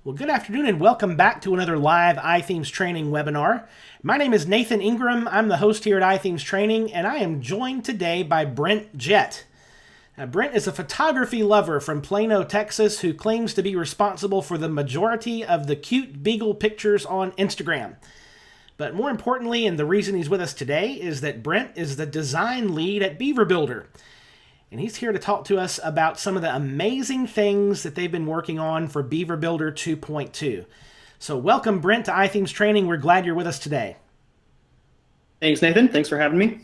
Well, good afternoon and welcome back to another live iThemes training webinar. My name is Nathan Ingram. I'm the host here at iThemes Training, and I am joined today by Brent Jett. Now, Brent is a photography lover from Plano, Texas, who claims to be responsible for the majority of the cute beagle pictures on Instagram. But more importantly, and the reason he's with us today, is that Brent is the design lead at Beaver Builder. And he's here to talk to us about some of the amazing things that they've been working on for Beaver Builder 2.2. So welcome, Brent, to iThemes Training. We're glad you're with us today. Thanks, Nathan. Thanks for having me.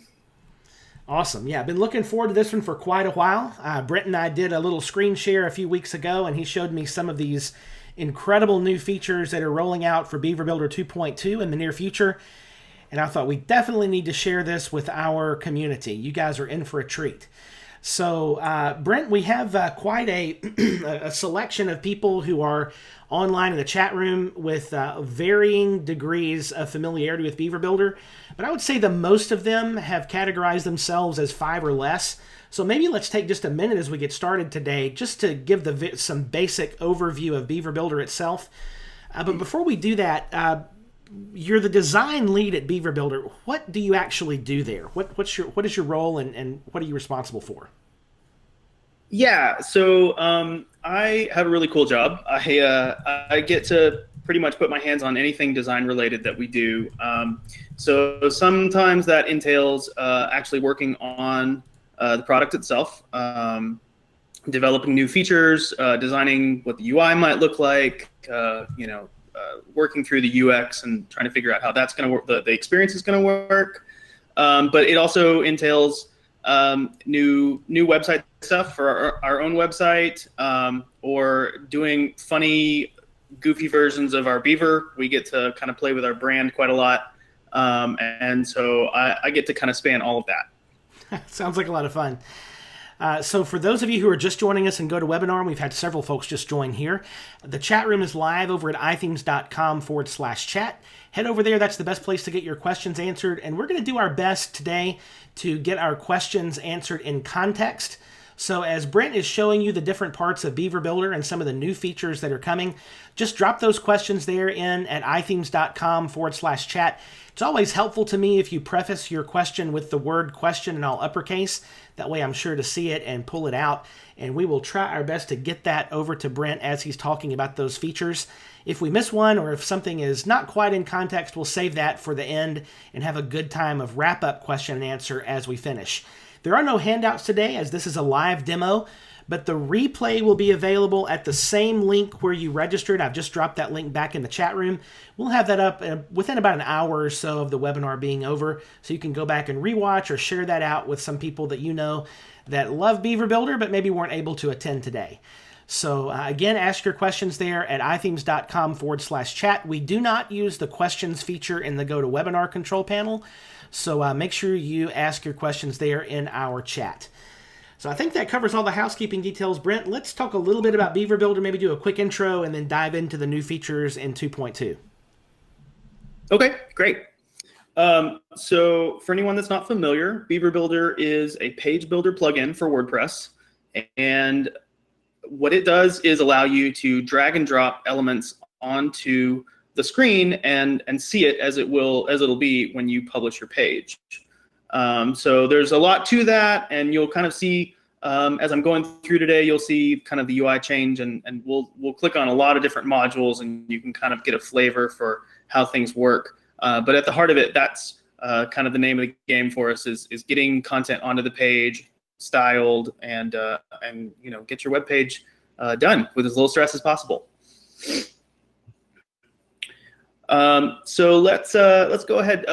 Awesome. Yeah, I've been looking forward to this one for quite a while. Brent and I did a little screen share a few weeks ago, and he showed me some of these incredible new features that are rolling out for Beaver Builder 2.2 in the near future. And I thought we definitely need to share this with our community. You guys are in for a treat. So, Brent, we have quite a selection of people who are online in the chat room with varying degrees of familiarity with Beaver Builder. But I would say the most of them have categorized themselves as 5 or less. So maybe let's take just a minute as we get started today just to give some basic overview of Beaver Builder itself. But before we do that, you're the design lead at Beaver Builder. What do you actually do there? What is your role and what are you responsible for? Yeah, so I have a really cool job. I get to pretty much put my hands on anything design related that we do. So sometimes that entails actually working on the product itself, developing new features, designing what the UI might look like, working through the UX and trying to figure out how that's going to work, the experience is going to work. But it also entails new website stuff for our own website, or doing funny, goofy versions of our Beaver. We get to kind of play with our brand quite a lot. And so I get to kind of span all of that. Sounds like a lot of fun. So for those of you who are just joining us and go to webinar, and we've had several folks just join here, the chat room is live over at ithemes.com/chat. Head over there. That's the best place to get your questions answered. And we're going to do our best today to get our questions answered in context. So as Brent is showing you the different parts of Beaver Builder and some of the new features that are coming, just drop those questions there in at ithemes.com/chat. It's always helpful to me if you preface your question with the word question in all uppercase. That way I'm sure to see it and pull it out. And we will try our best to get that over to Brent as he's talking about those features. If we miss one or if something is not quite in context, we'll save that for the end and have a good time of wrap-up question and answer as we finish. There are no handouts today as this is a live demo, but the replay will be available at the same link where you registered. I've just dropped that link back in the chat room. We'll have that up within about an hour or so of the webinar being over, so you can go back and rewatch or share that out with some people that you know that love Beaver Builder but maybe weren't able to attend today. So again, ask your questions there at ithemes.com/chat. We do not use the questions feature in the GoToWebinar control panel, so make sure you ask your questions there in our chat. So I think that covers all the housekeeping details. Brent, let's talk a little bit about Beaver Builder, maybe do a quick intro, and then dive into the new features in 2.2. Okay, great. So for anyone that's not familiar, Beaver Builder is a page builder plugin for WordPress. And what it does is allow you to drag and drop elements onto the screen and see it as it'll be when you publish your page. So there's a lot to that, and you'll kind of see as I'm going through today, you'll see kind of the UI change, and we'll click on a lot of different modules, and you can kind of get a flavor for how things work. But at the heart of it, that's kind of the name of the game for us is getting content onto the page, styled, and get your web page done with as little stress as possible. So let's go ahead.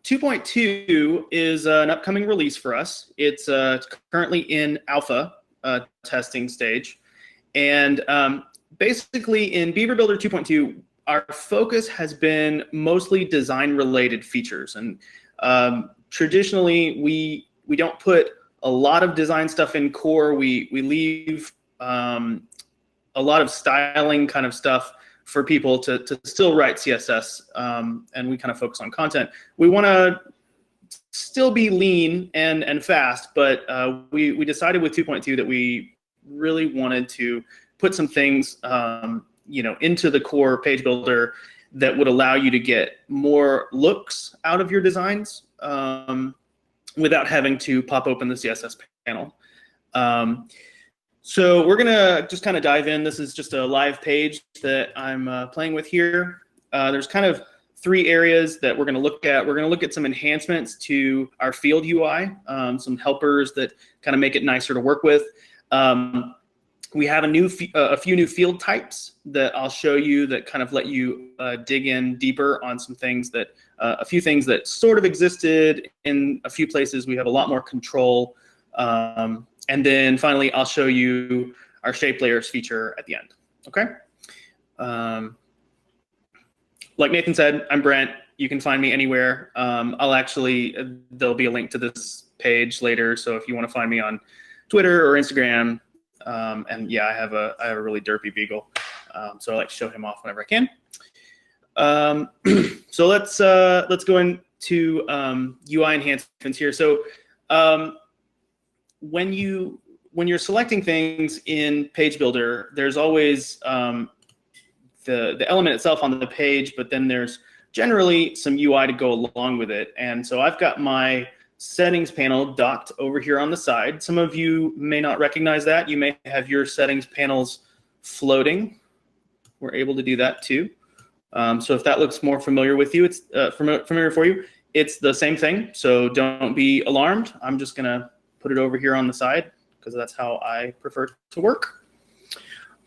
2.2 is an upcoming release for us. It's currently in alpha testing stage. And basically in Beaver Builder 2.2, our focus has been mostly design-related features. And traditionally, we don't put a lot of design stuff in core. We leave a lot of styling kind of stuff for people to still write CSS, and we kind of focus on content. We want to still be lean and fast, but we decided with 2.2 that we really wanted to put some things into the core page builder that would allow you to get more looks out of your designs without having to pop open the CSS panel. So we're gonna just kind of dive in. This is just a live page that I'm playing with here. There's kind of 3 areas that we're gonna look at. We're gonna look at some enhancements to our field UI, some helpers that kind of make it nicer to work with. We have a few new field types that I'll show you that kind of let you dig in deeper on some things that, a few things that sort of existed in a few places. We have a lot more control. And then finally, I'll show you our shape layers feature at the end, okay? Like Nathan said, I'm Brent. You can find me anywhere. There'll be a link to this page later. So if you want to find me on Twitter or Instagram, and yeah, I have a really derpy beagle, so I like to show him off whenever I can. So let's go into UI enhancements here. So when you're selecting things in Page Builder, there's always the element itself on the page, but then there's generally some UI to go along with it. And so I've got my settings panel docked over here on the side. Some of you may not recognize that. You may have your settings panels floating. We're able to do that too. So if that looks more familiar with you, it's familiar for you, it's the same thing. So don't be alarmed. I'm just gonna put it over here on the side because that's how I prefer to work.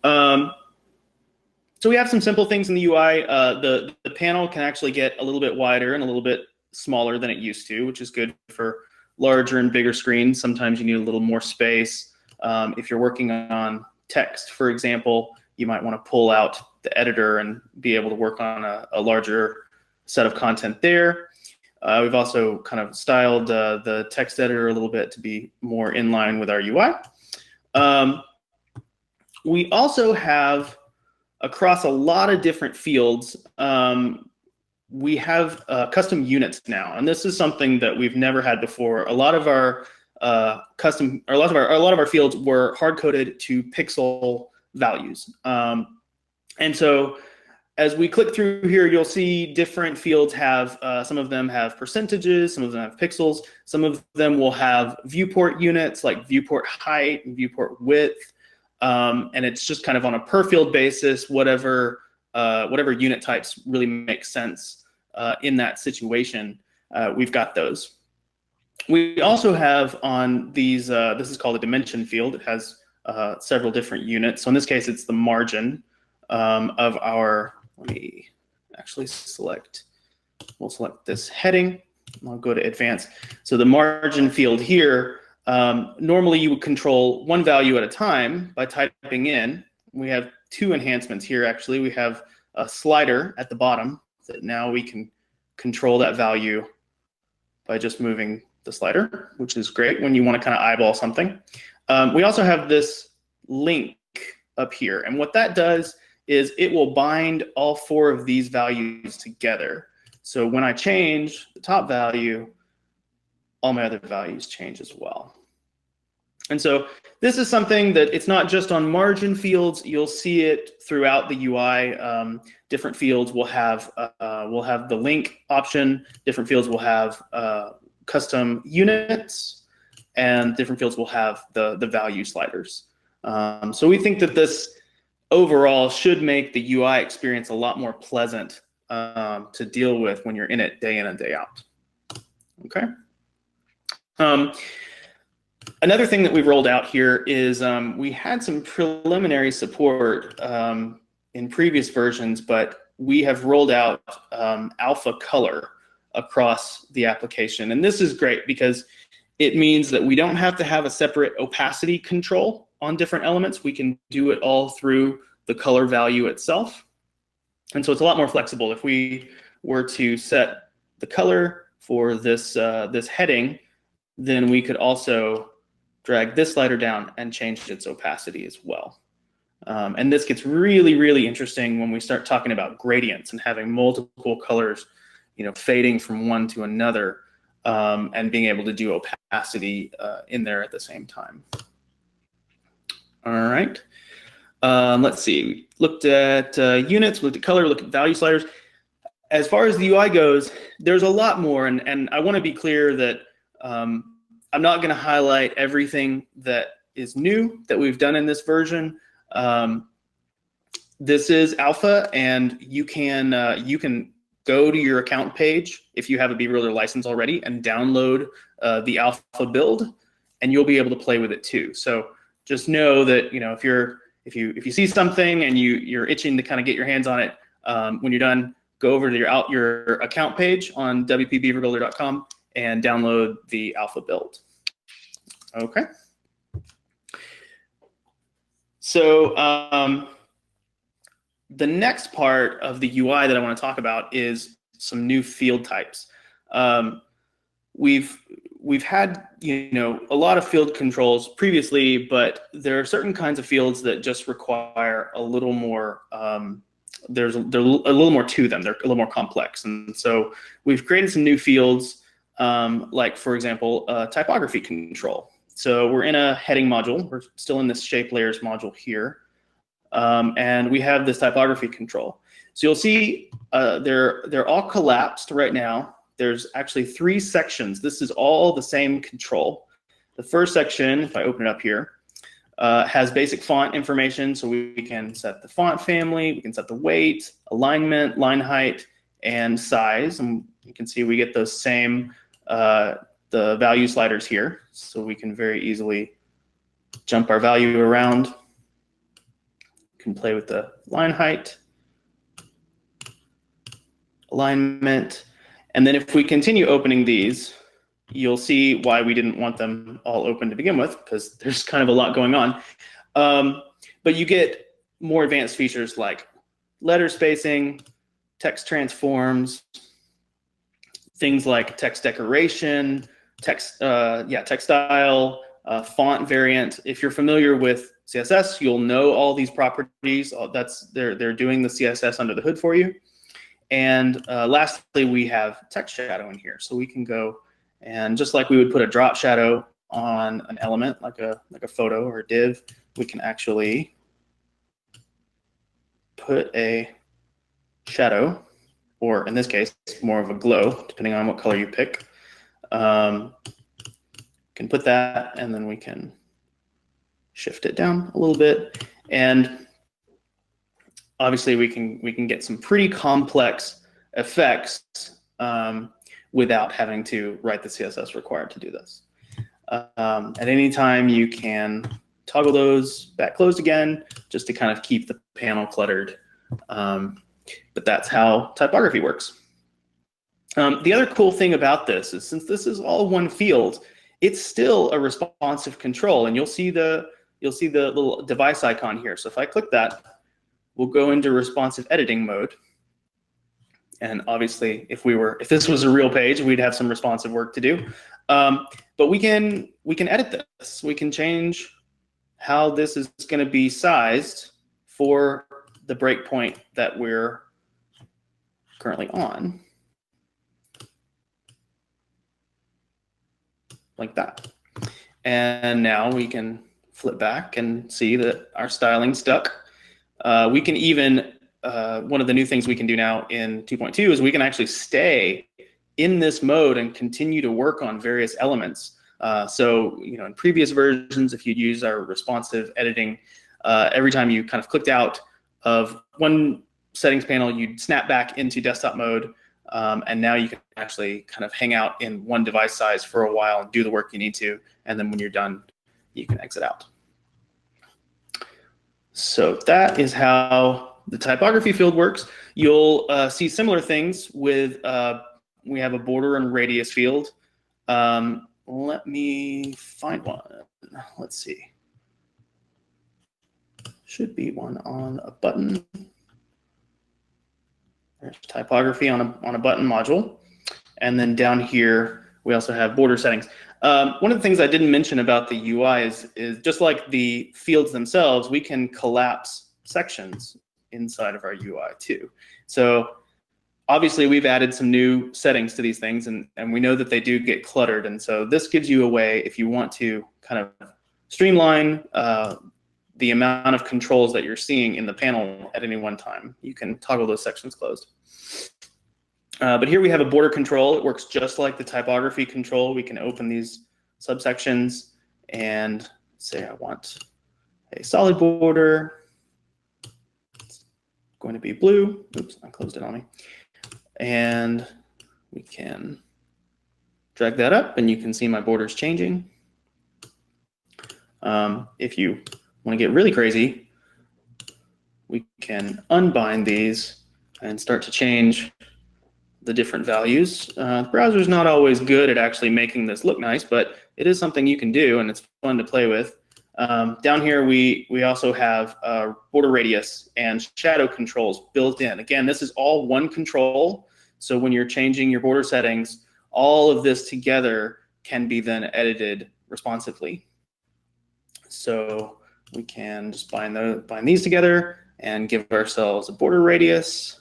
So we have some simple things in the UI. The panel can actually get a little bit wider and a little bit smaller than it used to, which is good for larger and bigger screens. Sometimes you need a little more space. If you're working on text, for example, you might want to pull out the editor and be able to work on a larger set of content there. We've also kind of styled the text editor a little bit to be more in line with our UI. We also have, across a lot of different fields, we have custom units now, and this is something that we've never had before. A lot of our a lot of our fields were hard coded to pixel values, and so as we click through here, you'll see different fields have some of them have percentages, some of them have pixels, some of them will have viewport units like viewport height and viewport width, and it's just kind of on a per field basis, whatever unit types really make sense in that situation. We've got those. We also have on these, this is called a dimension field. It has several different units. So in this case, it's the margin of our, let me actually we'll select this heading. I'll go to advanced. So the margin field here, normally you would control one value at a time by typing in. We have 2 enhancements here actually. We have a slider at the bottom that now we can control that value by just moving the slider, which is great when you want to kind of eyeball something. We also have this link up here, and what that does is it will bind all 4 of these values together. So when I change the top value, all my other values change as well. And so this is something that it's not just on margin fields. You'll see it throughout the UI. Different fields will have the link option. Different fields will have custom units, and different fields will have the value sliders. So we think that this overall should make the UI experience a lot more pleasant to deal with when you're in it day in and day out. Okay. Another thing that we've rolled out here is we had some preliminary support in previous versions, but we have rolled out alpha color across the application. And this is great because it means that we don't have to have a separate opacity control on different elements. We can do it all through the color value itself. And so it's a lot more flexible. If we were to set the color for this, this heading, then we could also drag this slider down and change its opacity as well. And this gets really, really interesting when we start talking about gradients and having multiple colors, fading from one to another, and being able to do opacity in there at the same time. All right. Let's see, we looked at units, looked at color, looked at value sliders. As far as the UI goes, there's a lot more, and I want to be clear that I'm not going to highlight everything that is new that we've done in this version. This is alpha, and you can go to your account page if you have a Beaver Builder license already and download the alpha build, and you'll be able to play with it too. So just know that, you know, if you see something and you're itching to kind of get your hands on it, when you're done, go over to your account page on wpbeaverbuilder.com and download the alpha build. Okay. So the next part of the UI that I want to talk about is some new field types. We've had, you know, a lot of field controls previously, but there are certain kinds of fields that just require a little more. There's a little more to them. They're a little more complex, and so we've created some new fields, like for example, typography control. So we're in a heading module. We're still in this shape layers module here, and we have this typography control. So you'll see they're all collapsed right now. There's actually 3 sections. This is all the same control. The first section, if I open it up here, has basic font information, so we can set the font family, we can set the weight, alignment, line height, and size. And you can see we get those same the value sliders here, so we can very easily jump our value around. We can play with the line height, alignment, and then if we continue opening these, you'll see why we didn't want them all open to begin with, because there's kind of a lot going on. But you get more advanced features like letter spacing, text transforms, things like text decoration, text style, font variant. If you're familiar with CSS, you'll know all these properties. They're doing the CSS under the hood for you. And lastly, we have text shadow in here, so we can go and just like we would put a drop shadow on an element like a photo or a div, we can actually put a shadow, or in this case, more of a glow, depending on what color you pick. Can put that, and then we can shift it down a little bit, and obviously we can get some pretty complex effects without having to write the CSS required to do this. At any time, you can toggle those back closed again, just to kind of keep the panel cluttered. But that's how typography works. The other cool thing about this is, since this is all one field, it's still a responsive control, and you'll see the little device icon here. So if I click that, we'll go into responsive editing mode. And obviously, if this was a real page, we'd have some responsive work to do. But we can edit this. We can change how this is going to be sized for the breakpoint that we're currently on, like that. And now we can flip back and see that our styling stuck. We can even one of the new things we can do now in 2.2 is we can actually stay in this mode and continue to work on various elements. So, you know, in previous versions, if you'd use our responsive editing, every time you kind of clicked out of one settings panel, you'd snap back into desktop mode. And now you can actually kind of hang out in one device size for a while and do the work you need to. And then when you're done, you can exit out. So that is how the typography field works. You'll see similar things with, we have a border and radius field. Let me find one. Let's see. Should be one on a button. There's typography on a button module. And then down here, we also have border settings. One of the things I didn't mention about the UI is just like the fields themselves, we can collapse sections inside of our UI too. So obviously we've added some new settings to these things, and we know that they do get cluttered. And so this gives you a way, if you want to kind of streamline the amount of controls that you're seeing in the panel at any one time. You can toggle those sections closed. But here we have a border control. It works just like the typography control. We can open these subsections and say I want a solid border. It's going to be blue. Oops, I closed it on me. And we can drag that up and you can see my borders changing. If you want to get really crazy, we can unbind these and start to change the different values. The browser's not always good at actually making this look nice, but it is something you can do and it's fun to play with. Down here, we also have border radius and shadow controls built in. Again, this is all one control. So when you're changing your border settings, all of this together can be then edited responsively. So we can just bind these together and give ourselves a border radius.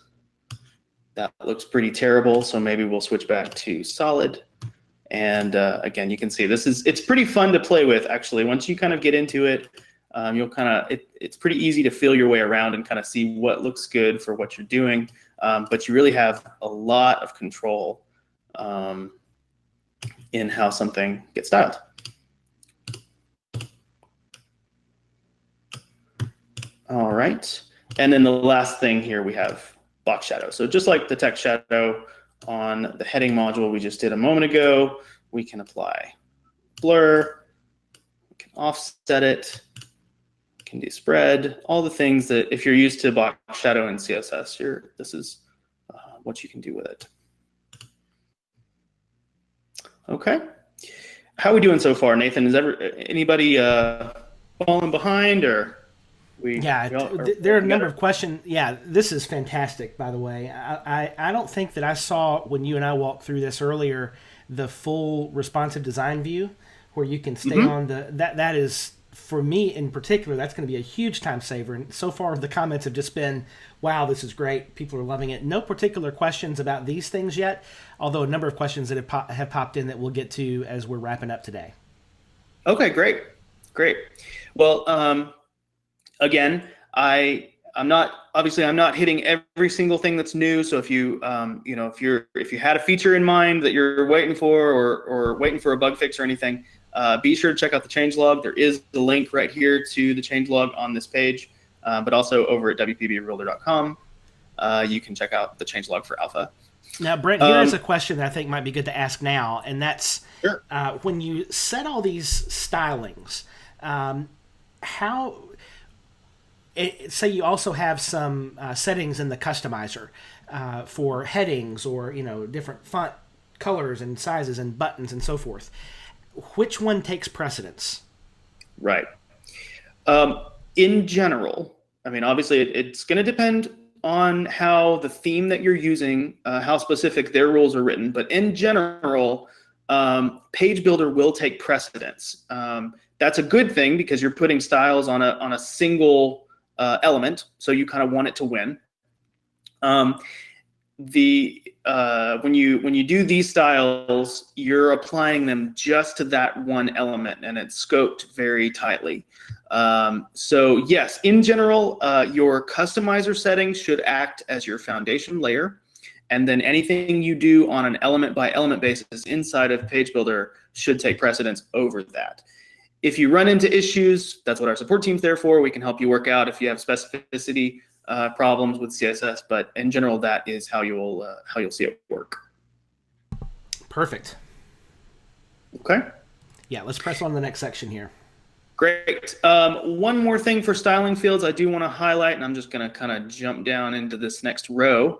That looks pretty terrible, so maybe we'll switch back to solid. And again, you can see it's pretty fun to play with, actually. Once you kind of get into it, it's pretty easy to feel your way around and kind of see what looks good for what you're doing. But you really have a lot of control in how something gets styled. All right, and then the last thing here we have box shadow. So just like the text shadow on the heading module we just did a moment ago, we can apply blur, we can offset it, we can do spread, all the things that if you're used to box shadow in CSS, this is what you can do with it. Okay, how are we doing so far, Nathan? Is anybody falling behind or? There are a number of questions. Yeah, this is fantastic, by the way. I don't think that I saw, when you and I walked through this earlier, the full responsive design view where you can stay on that is, for me in particular, that's going to be a huge time saver. And so far the comments have just been, wow, this is great. People are loving it. No particular questions about these things yet, although a number of questions that have popped in that we'll get to as we're wrapping up today. Okay, great. Well, again, I'm not hitting every single thing that's new. So if you if you had a feature in mind that you're waiting for or waiting for a bug fix or anything, be sure to check out the changelog. There is the link right here to the changelog on this page, but also over at wpbeaverbuilder.com, you can check out the changelog for alpha. Now, Brent, here's a question that I think might be good to ask now, and that's sure. When you set all these stylings, say you also have some settings in the customizer for headings or different font colors and sizes and buttons and so forth. Which one takes precedence? Right. In general, I mean, obviously it's going to depend on how the theme that you're using, how specific their rules are written. But in general, Page Builder will take precedence. That's a good thing because you're putting styles on a single element, so you kind of want it to win. When you do these styles, you're applying them just to that one element, and it's scoped very tightly. So yes, in general, your customizer settings should act as your foundation layer, and then anything you do on an element by element basis inside of Page Builder should take precedence over that. If you run into issues, that's what our support team's there for. We can help you work out if you have specificity problems with CSS, but in general, that is how you'll see it work. Perfect. Okay. Yeah, let's press on the next section here. Great. One more thing for styling fields I do want to highlight, and I'm just going to kind of jump down into this next row,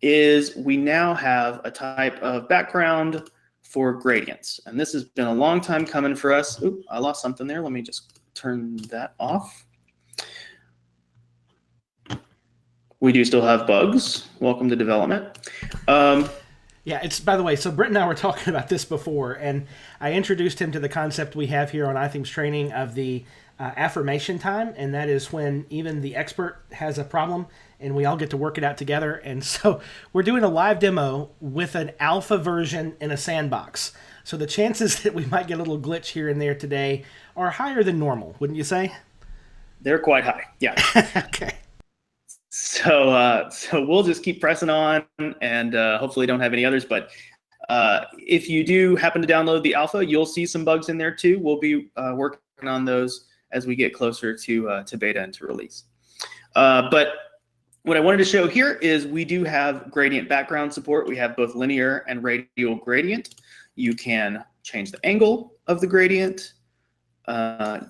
is we now have a type of background for gradients. And this has been a long time coming for us. Oop, I lost something there. Let me just turn that off. We do still have bugs. Welcome to development. Yeah, it's, by the way, so Brent and I were talking about this before, and I introduced him to the concept we have here on iThemes Training of the affirmation time, and that is when even the expert has a problem and we all get to work it out together. And so we're doing a live demo with an alpha version in a sandbox. So the chances that we might get a little glitch here and there today are higher than normal, wouldn't you say? They're quite high. Yeah. Okay. So we'll just keep pressing on, and hopefully don't have any others. But if you do happen to download the alpha, you'll see some bugs in there too. We'll be working on those as we get closer to beta and to release. But what I wanted to show here is we do have gradient background support. We have both linear and radial gradient. You can change the angle of the gradient.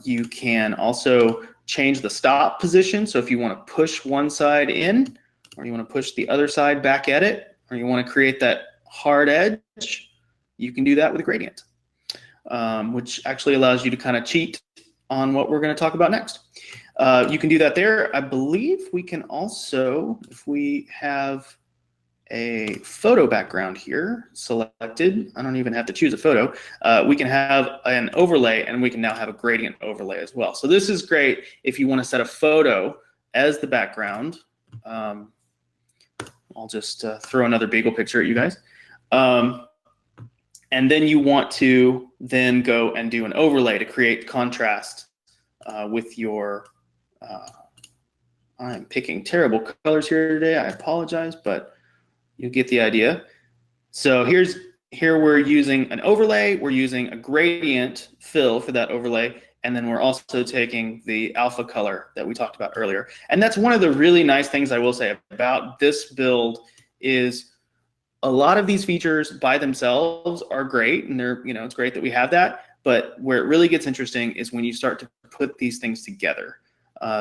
You can also change the stop position. So if you want to push one side in, or you want to push the other side back at it, or you want to create that hard edge, you can do that with a gradient, which actually allows you to kind of cheat on what we're going to talk about next. You can do that there. I believe we can also, if we have a photo background here selected, I don't even have to choose a photo, we can have an overlay, and we can now have a gradient overlay as well. So this is great if you want to set a photo as the background. I'll just throw another Beagle picture at you guys. And then you want to then go and do an overlay to create contrast with your, I'm picking terrible colors here today, I apologize, but you get the idea. So here we're using an overlay, we're using a gradient fill for that overlay, and then we're also taking the alpha color that we talked about earlier. And that's one of the really nice things I will say about this build is a lot of these features by themselves are great, and they're, it's great that we have that, but where it really gets interesting is when you start to put these things together.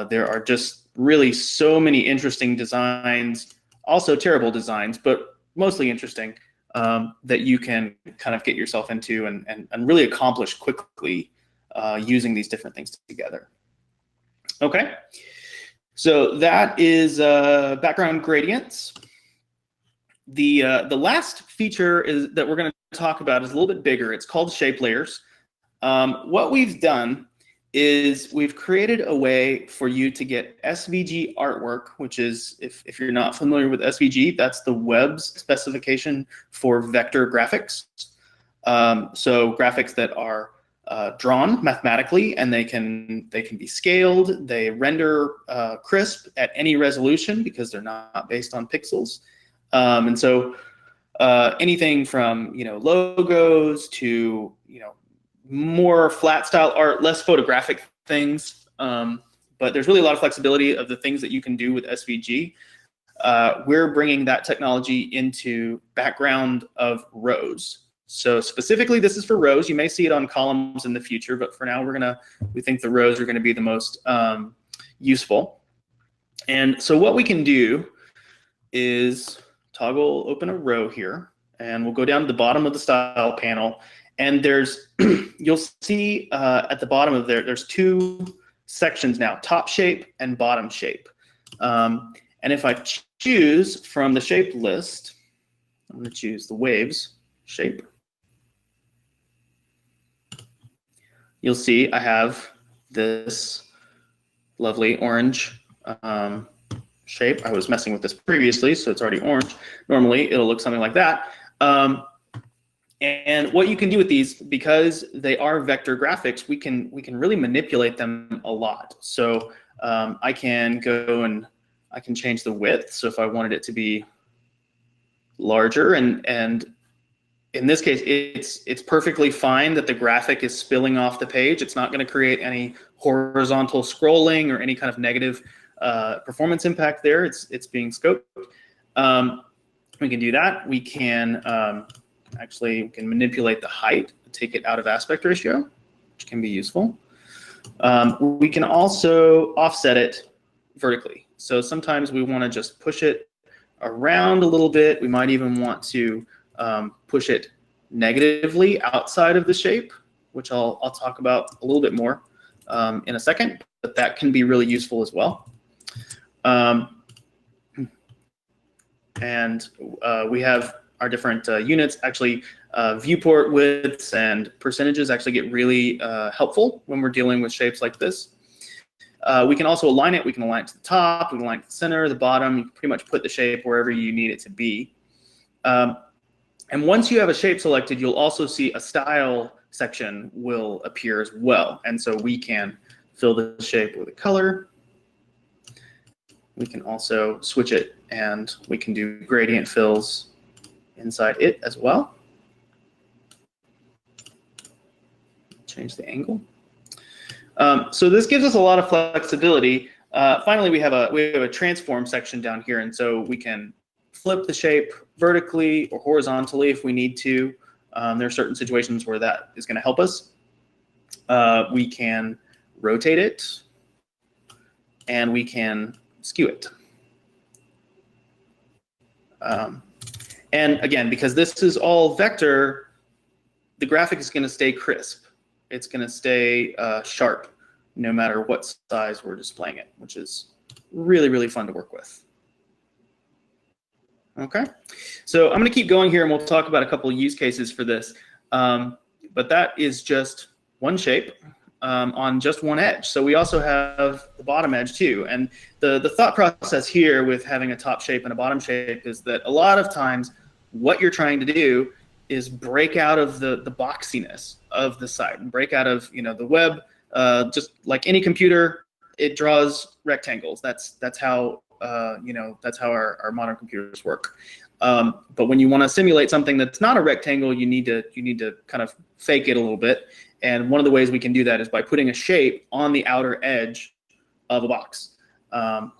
There are just really so many interesting designs, also terrible designs, but mostly interesting, that you can kind of get yourself into and really accomplish quickly using these different things together. Okay, so that is background gradients. The last feature that we're going to talk about is a little bit bigger. It's called shape layers. What we've done is we've created a way for you to get SVG artwork, which is, if you're not familiar with SVG, that's the web's specification for vector graphics. So graphics that are drawn mathematically, and they can be scaled. They render crisp at any resolution because they're not based on pixels. And so anything from logos to more flat style art, less photographic things, but there's really a lot of flexibility of the things that you can do with SVG. We're bringing that technology into background of rows. So specifically, this is for rows. You may see it on columns in the future, but for now, we think the rows are going to be the most useful. And so what we can do is toggle open a row here, and we'll go down to the bottom of the style panel. And there's, you'll see at the bottom of there's two sections now, top shape and bottom shape. And if I choose from the shape list, I'm going to choose the waves shape. You'll see I have this lovely orange shape. I was messing with this previously, so it's already orange. Normally, it'll look something like that. And what you can do with these, because they are vector graphics, we can really manipulate them a lot. So I can go and I can change the width. So if I wanted it to be larger, and in this case, it's perfectly fine that the graphic is spilling off the page. It's not going to create any horizontal scrolling or any kind of negative performance impact there. It's being scoped. We can do that. We can actually manipulate the height, take it out of aspect ratio, which can be useful. We can also offset it vertically. So sometimes we want to just push it around a little bit. We might even want to push it negatively outside of the shape, which I'll talk about a little bit more in a second, but that can be really useful as well. And we have our different units. Actually, viewport widths and percentages actually get really helpful when we're dealing with shapes like this. We can also align it. We can align it to the top, we can align it to the center, the bottom. You can pretty much put the shape wherever you need it to be. And once you have a shape selected, you'll also see a style section will appear as well. And so we can fill the shape with a color. We can also switch it, and we can do gradient fills inside it as well. Change the angle. So this gives us a lot of flexibility. Finally, we have a transform section down here, and so we can flip the shape vertically or horizontally if we need to. There are certain situations where that is going to help us. We can rotate it, and we can skew it. And again, because this is all vector, the graphic is going to stay crisp. It's going to stay sharp no matter what size we're displaying it, which is really, really fun to work with. Okay, so I'm going to keep going here, and we'll talk about a couple of use cases for this. But that is just one shape on just one edge. So we also have the bottom edge too. And the thought process here with having a top shape and a bottom shape is that a lot of times what you're trying to do is break out of the boxiness of the site and break out of the web. Just like any computer, it draws rectangles. That's how that's how our modern computers work. But when you want to simulate something that's not a rectangle, you need to kind of fake it a little bit. And one of the ways we can do that is by putting a shape on the outer edge of a box.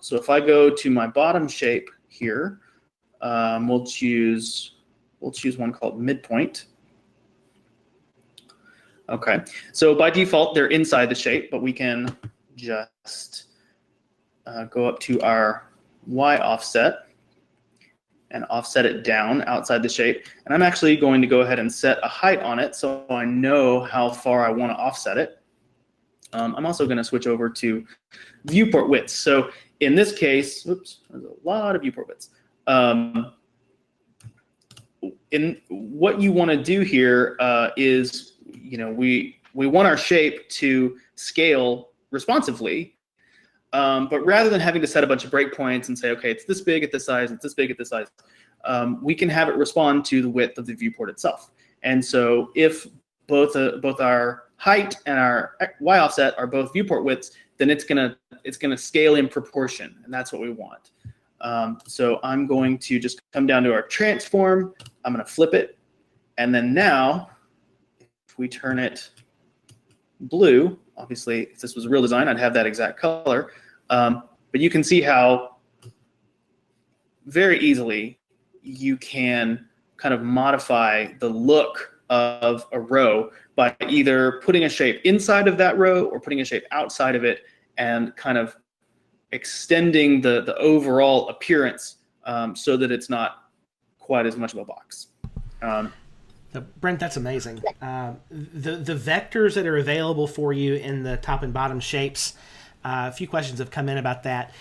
So if I go to my bottom shape here, we'll choose one called midpoint. Okay, so by default they're inside the shape, but we can just go up to our Y offset and offset it down outside the shape. And I'm actually going to go ahead and set a height on it so I know how far I want to offset it. I'm also going to switch over to viewport widths. So in this case, oops, there's a lot of viewport widths. In what you want to do here is, we want our shape to scale responsively. But rather than having to set a bunch of breakpoints and say, okay, it's this big at this size, it's this big at this size, we can have it respond to the width of the viewport itself. And so if both our height and our Y offset are both viewport widths, then it's gonna scale in proportion, and that's what we want. So I'm going to just come down to our transform. I'm gonna flip it, and then now, if we turn it blue, obviously, if this was a real design, I'd have that exact color. But you can see how very easily you can kind of modify the look of a row by either putting a shape inside of that row or putting a shape outside of it and kind of extending the overall appearance so that it's not quite as much of a box. Brent, that's amazing. The vectors that are available for you in the top and bottom shapes, a few questions have come in about that.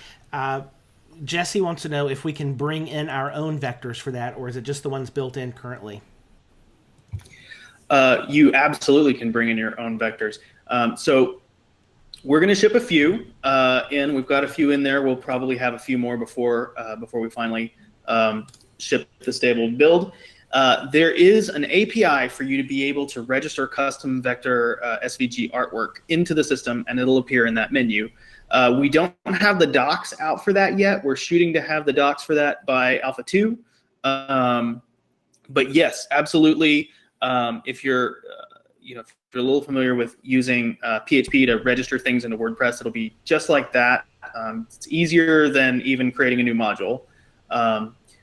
Jesse wants to know if we can bring in our own vectors for that, or is it just the ones built in currently? You absolutely can bring in your own vectors. So we're going to ship a few in. We've got a few in there. We'll probably have a few more before we finally ship the stable build. There is an API for you to be able to register custom vector SVG artwork into the system, and it'll appear in that menu. We don't have the docs out for that yet. We're shooting to have the docs for that by Alpha 2. But yes, absolutely. If you're if you're a little familiar with using PHP to register things into WordPress, it'll be just like that. It's easier than even creating a new module.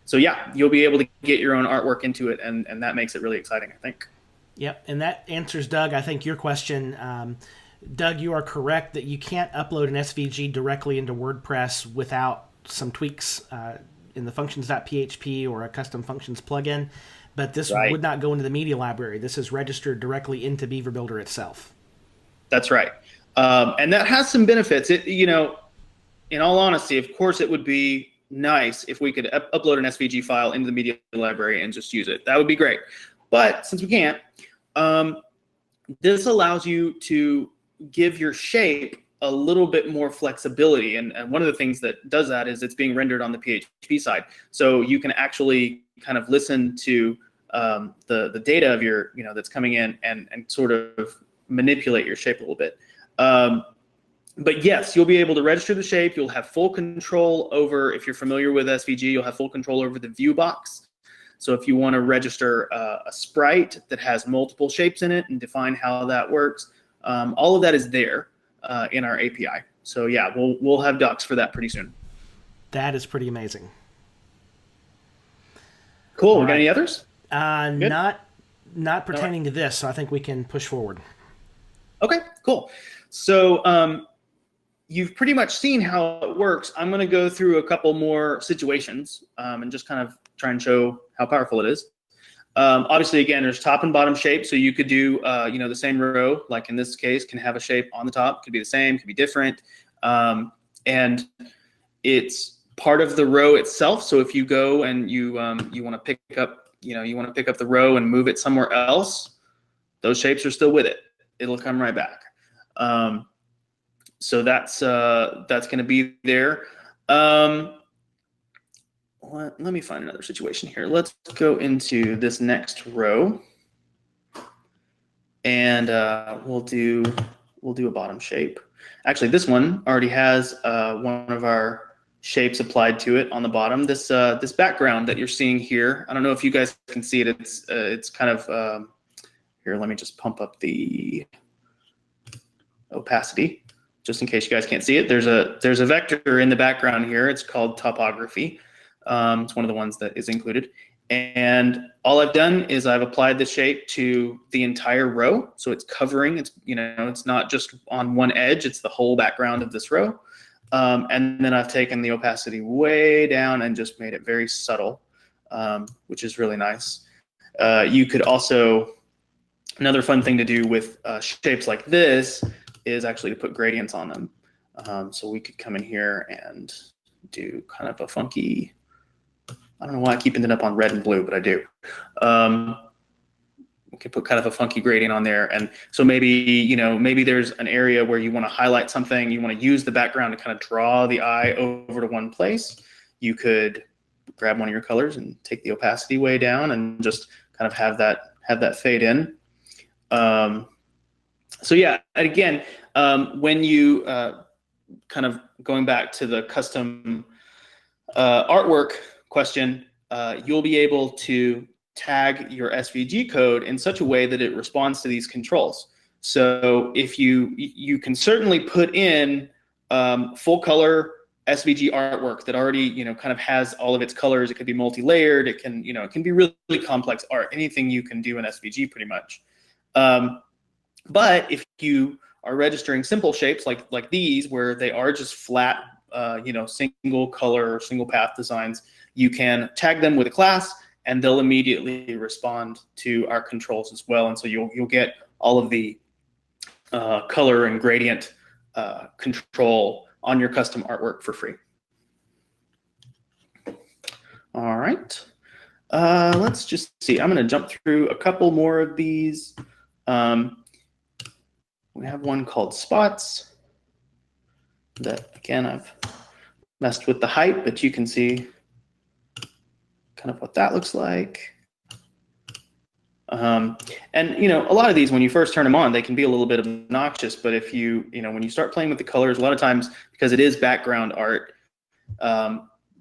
So yeah, you'll be able to get your own artwork into it, and that makes it really exciting, I think. Yep, and that answers, Doug, I think your question. Doug, you are correct that you can't upload an SVG directly into WordPress without some tweaks in the functions.php or a custom functions plugin, but this would not go into the media library. This is registered directly into Beaver Builder itself. That's right. And that has some benefits. In all honesty, of course, it would be nice if we could upload an SVG file into the media library and just use it. That would be great. But since we can't, this allows you to give your shape a little bit more flexibility. And one of the things that does that is it's being rendered on the PHP side. So you can actually kind of listen to the data of your, that's coming in and sort of manipulate your shape a little bit. But yes, you'll be able to register the shape. You'll have full control over, if you're familiar with SVG, you'll have full control over the view box. So if you want to register a sprite that has multiple shapes in it and define how that works, all of that is there in our API. So yeah, we'll have docs for that pretty soon. That is pretty amazing. Cool. We got any others? Not pertaining to this, so I think we can push forward. Okay, cool. So you've pretty much seen how it works. I'm going to go through a couple more situations and just kind of try and show how powerful it is. Obviously, again, there's top and bottom shape. So you could do, the same row, like in this case, can have a shape on the top. Could be the same, could be different. And it's part of the row itself. So if you go and you want to pick up, the row and move it somewhere else, those shapes are still with it. It'll come right back. So that's going to be there. Let me find another situation here. Let's go into this next row, and we'll do a bottom shape. Actually, this one already has one of our shapes applied to it on the bottom. This background that you're seeing here, I don't know if you guys can see it. It's kind of here. Let me just pump up the opacity just in case you guys can't see it. There's a vector in the background here. It's called topography. It's one of the ones that is included. And all I've done is I've applied the shape to the entire row. So it's covering, it's not just on one edge, it's the whole background of this row. And then I've taken the opacity way down and just made it very subtle, which is really nice. You could also, another fun thing to do with shapes like this is actually to put gradients on them. So we could come in here and do kind of a funky, I don't know why I keep ending up on red and blue, but I do. We can put kind of a funky gradient on there. And so maybe there's an area where you want to highlight something, you want to use the background to kind of draw the eye over to one place. You could grab one of your colors and take the opacity way down and just kind of have that fade in. So yeah, again, when you kind of going back to the custom artwork question, you'll be able to tag your SVG code in such a way that it responds to these controls. So if you can certainly put in full color SVG artwork that already kind of has all of its colors. It could be multi-layered. It can it can be really, really complex art. Anything you can do in SVG pretty much. But if you are registering simple shapes like these, where they are just flat, single color, single path designs, you can tag them with a class, and they'll immediately respond to our controls as well. And so you'll get all of the color and gradient control on your custom artwork for free. All right, let's just see. I'm going to jump through a couple more of these. We have one called spots that, again, I've messed with the height, but you can see kind of what that looks like. And a lot of these, when you first turn them on, they can be a little bit obnoxious, but if when you start playing with the colors, a lot of times, because it is background art,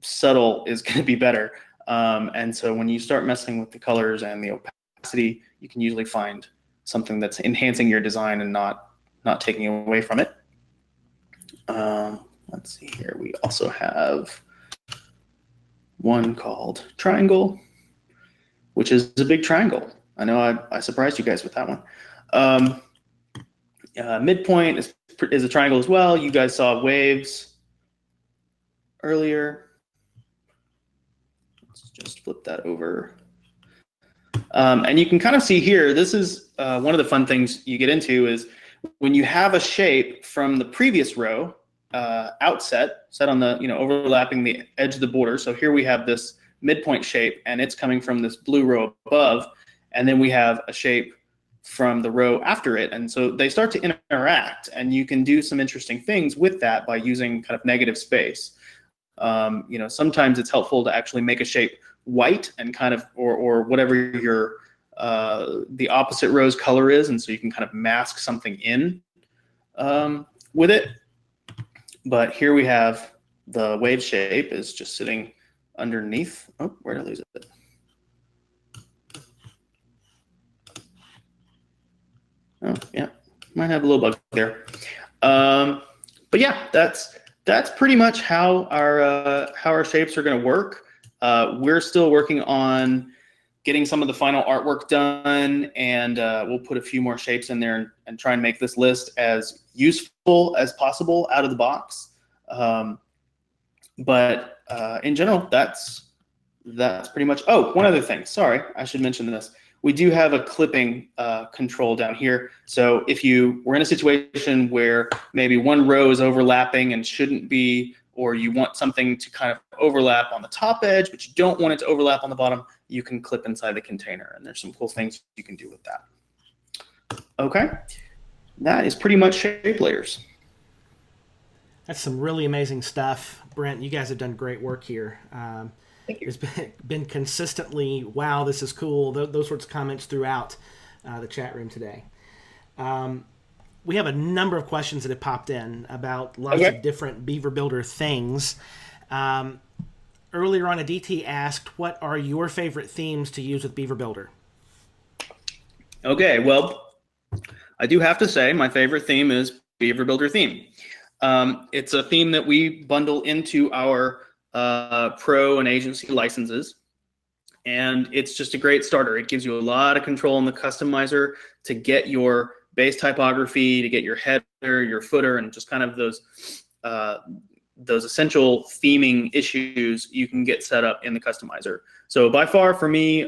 subtle is going to be better. And so when you start messing with the colors and the opacity, you can usually find something that's enhancing your design and not taking away from it. Let's see here. We also have one called triangle, which is a big triangle. I know I surprised you guys with that one. Midpoint is a triangle as well. You guys saw waves earlier. Let's just flip that over. And you can kind of see here, this is one of the fun things you get into is when you have a shape from the previous row set on the, overlapping the edge of the border. So here we have this midpoint shape, and it's coming from this blue row above. And then we have a shape from the row after it. And so they start to interact, and you can do some interesting things with that by using kind of negative space. Sometimes it's helpful to actually make a shape white and kind of, or whatever your the opposite row's color is, and so you can kind of mask something in with it. But here we have the wave shape is just sitting underneath. Oh, where did I lose it? Oh, yeah, might have a little bug there. But yeah, that's pretty much how our shapes are going to work. We're still working on getting some of the final artwork done, and we'll put a few more shapes in there and try and make this list as useful as possible out of the box. But in general, that's pretty much. Oh, one other thing. Sorry, I should mention this. We do have a clipping control down here. So if you were in a situation where maybe one row is overlapping and shouldn't be, or you want something to kind of overlap on the top edge, but you don't want it to overlap on the bottom, you can clip inside the container. And there's some cool things you can do with that. Okay, that is pretty much shape layers. That's some really amazing stuff. Brent, you guys have done great work here. Thank you. It's been consistently, wow, this is cool. Those sorts of comments throughout the chat room today. We have a number of questions that have popped in about lots of different Beaver Builder things. Earlier on, Aditi asked, what are your favorite themes to use with Beaver Builder? Okay, well, I do have to say my favorite theme is Beaver Builder theme. It's a theme that we bundle into our pro and agency licenses, and it's just a great starter. It gives you a lot of control in the customizer to get your base typography, to get your header, your footer, and just kind of those essential theming issues you can get set up in the customizer. So by far for me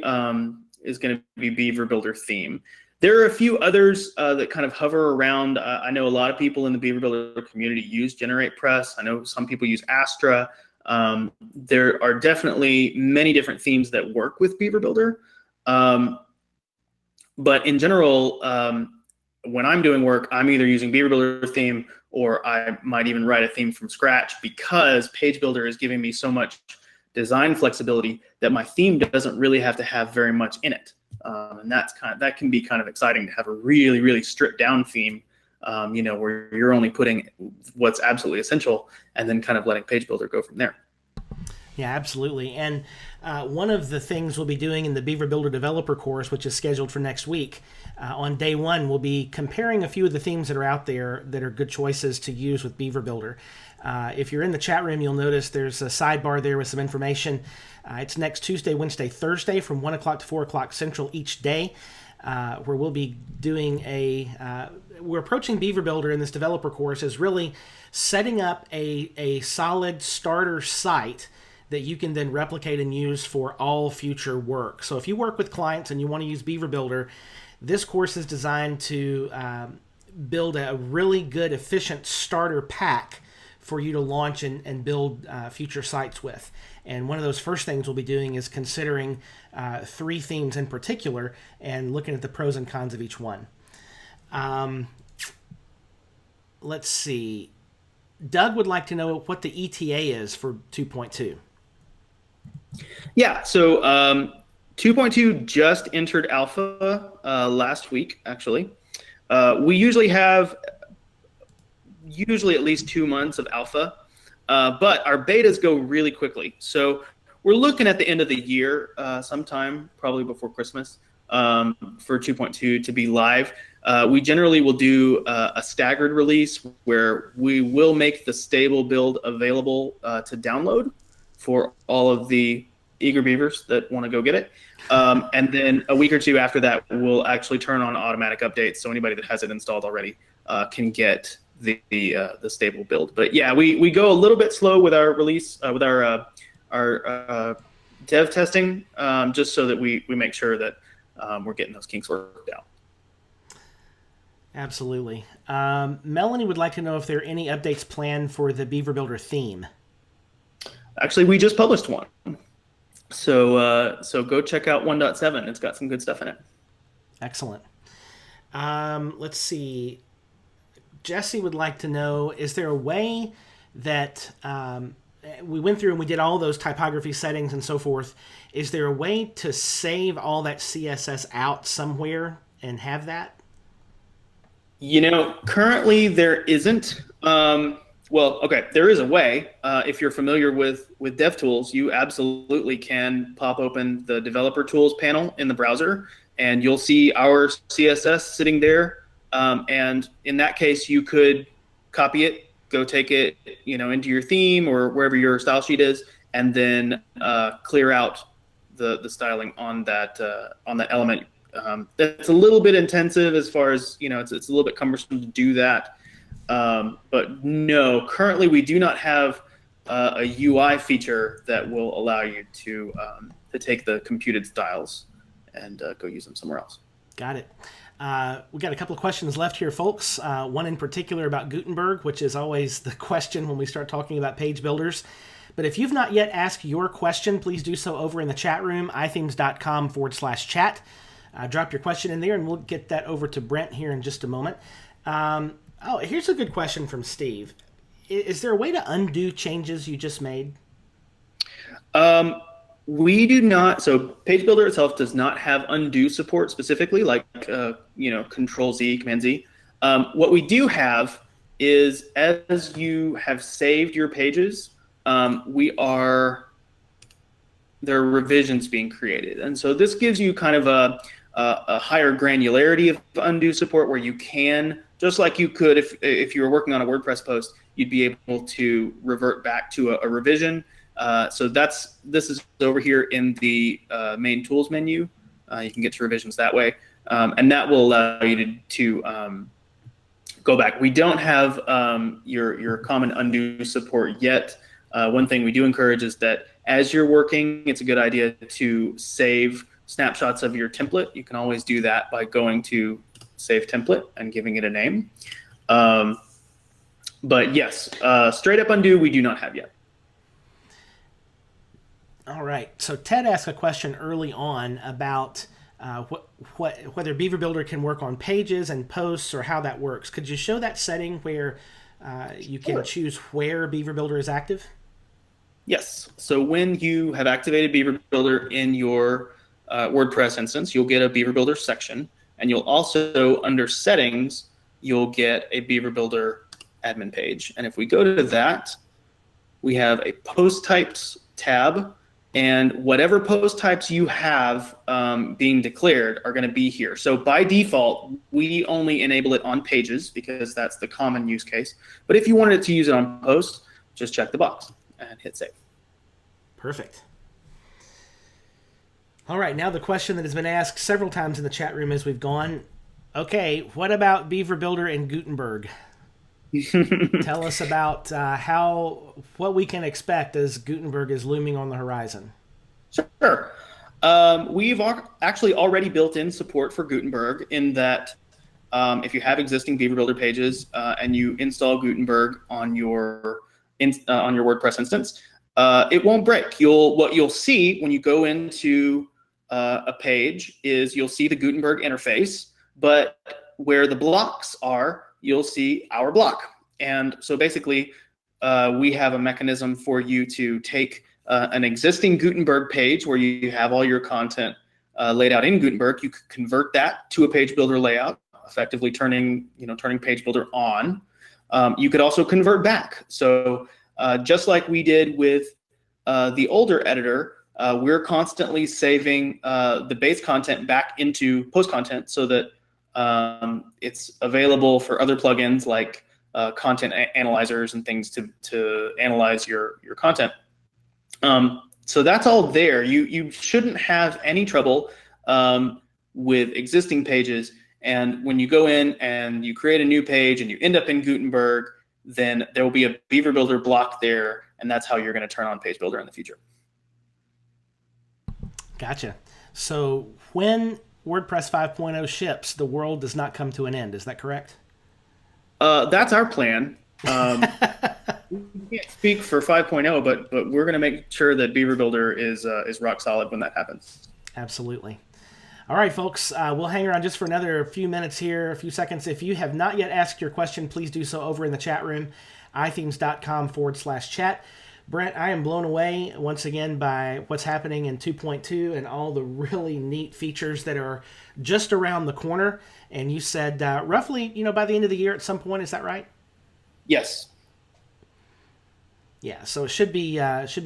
is going to be Beaver Builder theme. There are a few others that kind of hover around. I know a lot of people in the Beaver Builder community use GeneratePress. I know some people use Astra. There are definitely many different themes that work with Beaver Builder. But in general, when I'm doing work, I'm either using Beaver Builder theme, or I might even write a theme from scratch, because Page Builder is giving me so much design flexibility that my theme doesn't really have to have very much in it. And that can be kind of exciting to have a really, really stripped down theme, where you're only putting what's absolutely essential and then kind of letting Page Builder go from there. Yeah, absolutely. And one of the things we'll be doing in the Beaver Builder developer course, which is scheduled for next week, on day one, we'll be comparing a few of the themes that are out there that are good choices to use with Beaver Builder. If you're in the chat room, you'll notice there's a sidebar there with some information. It's next Tuesday, Wednesday, Thursday from 1 o'clock to 4 o'clock Central each day, where we'll be doing we're approaching Beaver Builder in this developer course as really setting up a solid starter site that you can then replicate and use for all future work. So if you work with clients and you want to use Beaver Builder, this course is designed to build a really good, efficient starter pack for you to launch and build future sites with. And one of those first things we'll be doing is considering 3 themes in particular and looking at the pros and cons of each one. Let's see. Doug would like to know what the ETA is for 2.2. Yeah, so 2.2 just entered alpha last week, actually. We usually have at least 2 months of alpha, but our betas go really quickly. So we're looking at the end of the year, sometime probably before Christmas, for 2.2 to be live. We generally will do a staggered release where we will make the stable build available to download for all of the eager beavers that want to go get it. And then a week or two after that, we'll actually turn on automatic updates. So anybody that has it installed already can get the stable build. But yeah, we go a little bit slow with our release, with our dev testing, just so that we make sure that we're getting those kinks worked out. Absolutely. Melanie would like to know if there are any updates planned for the Beaver Builder theme. Actually, we just published one. So go check out 1.7. It's got some good stuff in it. Excellent. Let's see. Jesse would like to know, is there a way that we went through and we did all those typography settings and so forth. Is there a way to save all that CSS out somewhere and have that? Currently there isn't. Well, okay, there is a way. If you're familiar with DevTools, you absolutely can pop open the Developer Tools panel in the browser, and you'll see our CSS sitting there. And in that case, you could copy it, go take it, into your theme or wherever your style sheet is, and then clear out the styling on that element. That's a little bit intensive as far as it's a little bit cumbersome to do that. But no, currently we do not have a UI feature that will allow you to take the computed styles and go use them somewhere else. Got it. We got a couple of questions left here, folks. One in particular about Gutenberg, which is always the question when we start talking about page builders. But if you've not yet asked your question, please do so over in the chat room, ithemes.com/chat. Drop your question in there, and we'll get that over to Brent here in just a moment. Here's a good question from Steve. Is there a way to undo changes you just made? We do not. So Page Builder itself does not have undo support specifically, like Control Z, Command Z. What we do have is, as you have saved your pages, there are revisions being created, and so this gives you kind of a higher granularity of undo support, where you can, just like you could if you were working on a WordPress post, you'd be able to revert back to a revision. So this is over here in the main tools menu. You can get to revisions that way, and that will allow you to go back. We don't have your common undo support yet. One thing we do encourage is that as you're working, it's a good idea to save snapshots of your template. You can always do that by going to Save Template and giving it a name. But yes, straight up undo we do not have yet. All right. So Ted asked a question early on about whether Beaver Builder can work on pages and posts, or how that works. Could you show that setting where you can choose where Beaver Builder is active? Yes. So when you have activated Beaver Builder in your WordPress instance, you'll get a Beaver Builder section, and you'll also, under Settings, you'll get a Beaver Builder admin page. And if we go to that, we have a Post Types tab, and whatever post types you have being declared are going to be here. So by default, we only enable it on pages because that's the common use case. But if you wanted to use it on posts, just check the box and hit save. Perfect. All right, now the question that has been asked several times in the chat room as we've gone. Okay, what about Beaver Builder and Gutenberg? Tell us about what we can expect as Gutenberg is looming on the horizon. Sure. We've actually already built in support for Gutenberg, in that if you have existing Beaver Builder pages and you install Gutenberg on your WordPress instance, it won't break. What you'll see when you go into a page is you'll see the Gutenberg interface, but where the blocks are, you'll see our block. And so basically, we have a mechanism for you to take an existing Gutenberg page where you have all your content laid out in Gutenberg. You could convert that to a Page Builder layout, effectively turning Page Builder on. You could also convert back. So just like we did with the older editor, we're constantly saving the base content back into post content so that it's available for other plugins like content analyzers and things to analyze your content. So that's all there. You shouldn't have any trouble with existing pages. And when you go in and you create a new page and you end up in Gutenberg, then there will be a Beaver Builder block there, and that's how you're going to turn on Page Builder in the future. Gotcha. So when WordPress 5.0 ships, the world does not come to an end. Is that correct? That's our plan. We can't speak for 5.0, but we're going to make sure that Beaver Builder is rock solid when that happens. Absolutely. All right, folks, we'll hang around just for another few minutes here, a few seconds. If you have not yet asked your question, please do so over in the chat room, ithemes.com/chat. Brent, I am blown away once again by what's happening in 2.2 and all the really neat features that are just around the corner. And you said roughly, by the end of the year at some point, is that right? Yes. Yeah, so it should be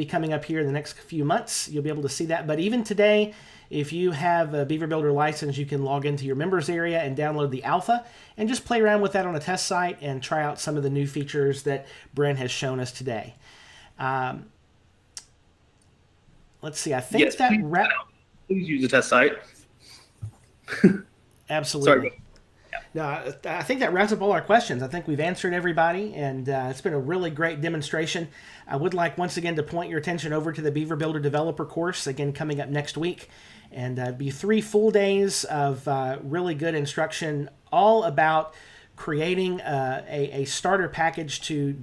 coming up here in the next few months. You'll be able to see that. But even today, if you have a Beaver Builder license, you can log into your members area and download the alpha and just play around with that on a test site and try out some of the new features that Brent has shown us today. Let's see. I think Yes, that please use the test site. Absolutely. Sorry. No, I think that wraps up all our questions. I think we've answered everybody, and it's been a really great demonstration. I would like once again to point your attention over to the Beaver Builder Developer course, again coming up next week, and be 3 full days of really good instruction, all about creating a starter package to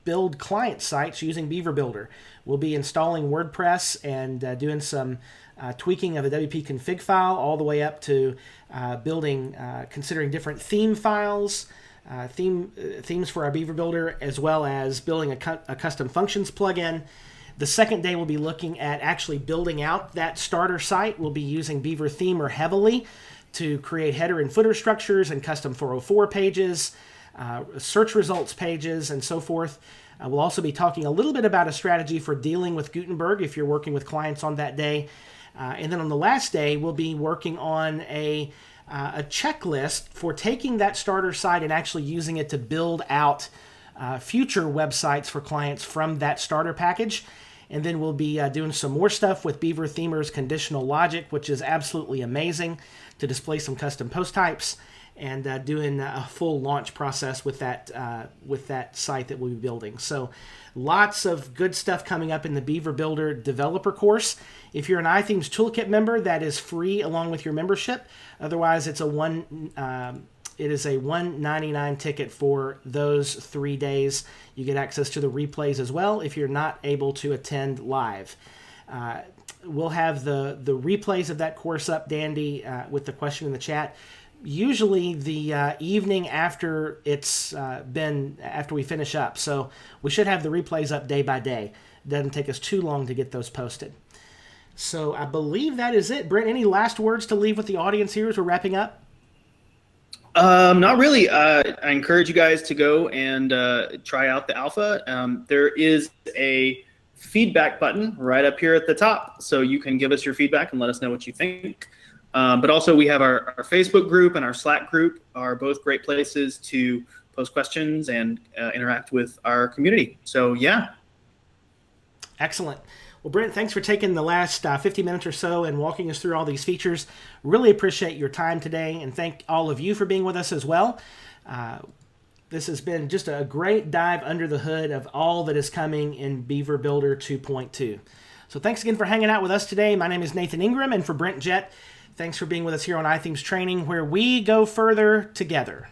build client sites using Beaver Builder. We'll be installing WordPress and doing some tweaking of a WP config file, all the way up to building, considering different theme files, themes for our Beaver Builder, as well as building a custom functions plugin. The second day, we'll be looking at actually building out that starter site. We'll be using Beaver Themer heavily to create header and footer structures and custom 404 pages, search results pages, and so forth. We'll also be talking a little bit about a strategy for dealing with Gutenberg if you're working with clients on that day. And then on the last day, we'll be working on a checklist for taking that starter site and actually using it to build out future websites for clients from that starter package. And then we'll be doing some more stuff with Beaver Themer's conditional logic, which is absolutely amazing, to display some custom post types, and doing a full launch process with that site that we'll be building. So lots of good stuff coming up in the Beaver Builder developer course. If you're an iThemes Toolkit member, that is free along with your membership. Otherwise, it is a $199 ticket for those 3 days. You get access to the replays as well if you're not able to attend live. We'll have the replays of that course up, Dandy, with the question in the chat. Usually the evening after after we finish up. So we should have the replays up day by day. It doesn't take us too long to get those posted. So I believe that is it. Brent, any last words to leave with the audience here as we're wrapping up? Not really. I encourage you guys to go and try out the alpha. There is a feedback button right up here at the top, so you can give us your feedback and let us know what you think. But also we have our Facebook group and our Slack group are both great places to post questions and interact with our community. So yeah. Excellent. Well, Brent, thanks for taking the last 50 minutes or so and walking us through all these features. Really appreciate your time today, and thank all of you for being with us as well. This has been just a great dive under the hood of all that is coming in Beaver Builder 2.2. So thanks again for hanging out with us today. My name is Nathan Ingram, and for Brent Jett, thanks for being with us here on iThemes Training, where we go further together.